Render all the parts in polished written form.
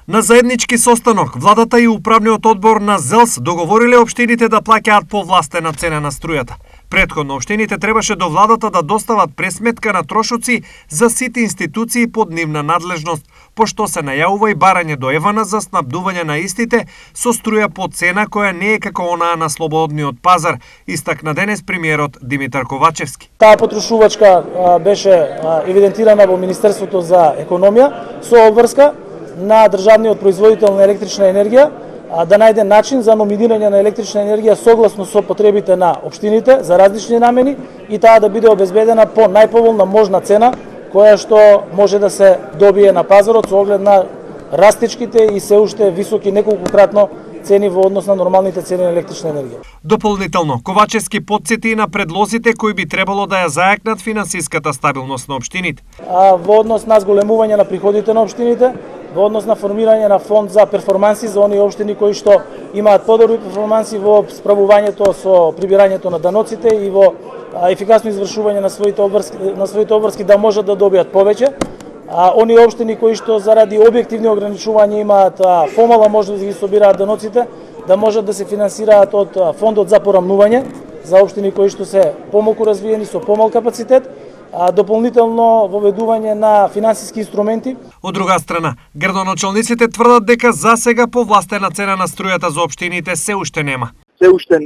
На заеднички состанок, владата и управниот одбор на ЗЕЛС договориле општините да плаќаат повластена цена на струјата. Претходно општините требаше до владата да достават пресметка на трошоци за сите институции под нивна надлежност, пошто се најавува и барање до ЕВН за снабдување на истите со струја по цена која не е како онаа на слободниот пазар, истакна денес премиерот Димитар Ковачевски. Таа потрошувачка беше евидентирана во Министерството за економија со обврска на државниот производител на електрична енергија да најде начин за номинирање на електрична енергија согласно со потребите на општините за различни намени и таа да биде обезбедена по најповолна можна цена која што може да се добие на пазарот со оглед на растечките и се уште високи неколкократно цени во однос на нормалните цени на електрична енергија. Дополнително, Ковачевски потсети на предлозите кои би требало да ја зајакнат финансиската стабилност на општините. Во однос на зголемување на приходите на општините, во однос на формирање на фонд за перформанси за оние општини кои што имаат подобри перформанси во справувањето со прибирањето на даноците и во ефикасно извршување на своите обврски да можат да добијат повеќе. Оние општини кои што заради објективни ограничувања имаат помала можност да ги собираат даноците, да можат да се финансираат од фондот за порамнување за општини кои што се помалку развиени со помал капацитет, дополнително воведување на финансиски инструменти. Од друга страна, градоначалниците тврдат дека засега повластена цена на струјата за општините се уште нема. Се уште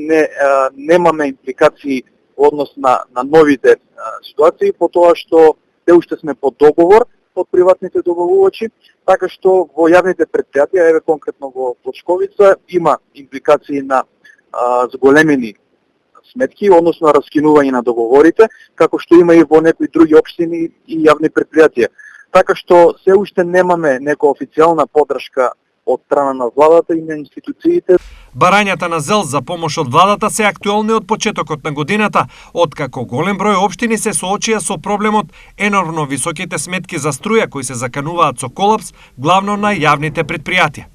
немаме импликации во однос на новите ситуации, по тоа што се уште сме под договор од приватните добавувачи, така што во јавните претпријатија, еве конкретно во Плочковица, има импликации на зголемени сметки, односно раскинување на договорите, како што има и во некои други општини и јавни претпријатија. Така што се уште немаме нека официјална поддршка од страна на владата и на институциите. Барањата на ЗЕЛС за помош од владата се актуелни од почетокот на годината, откако голем број општини се соочија со проблемот енормно високите сметки за струја кои се закануваат со колапс, главно на јавните претпријатија.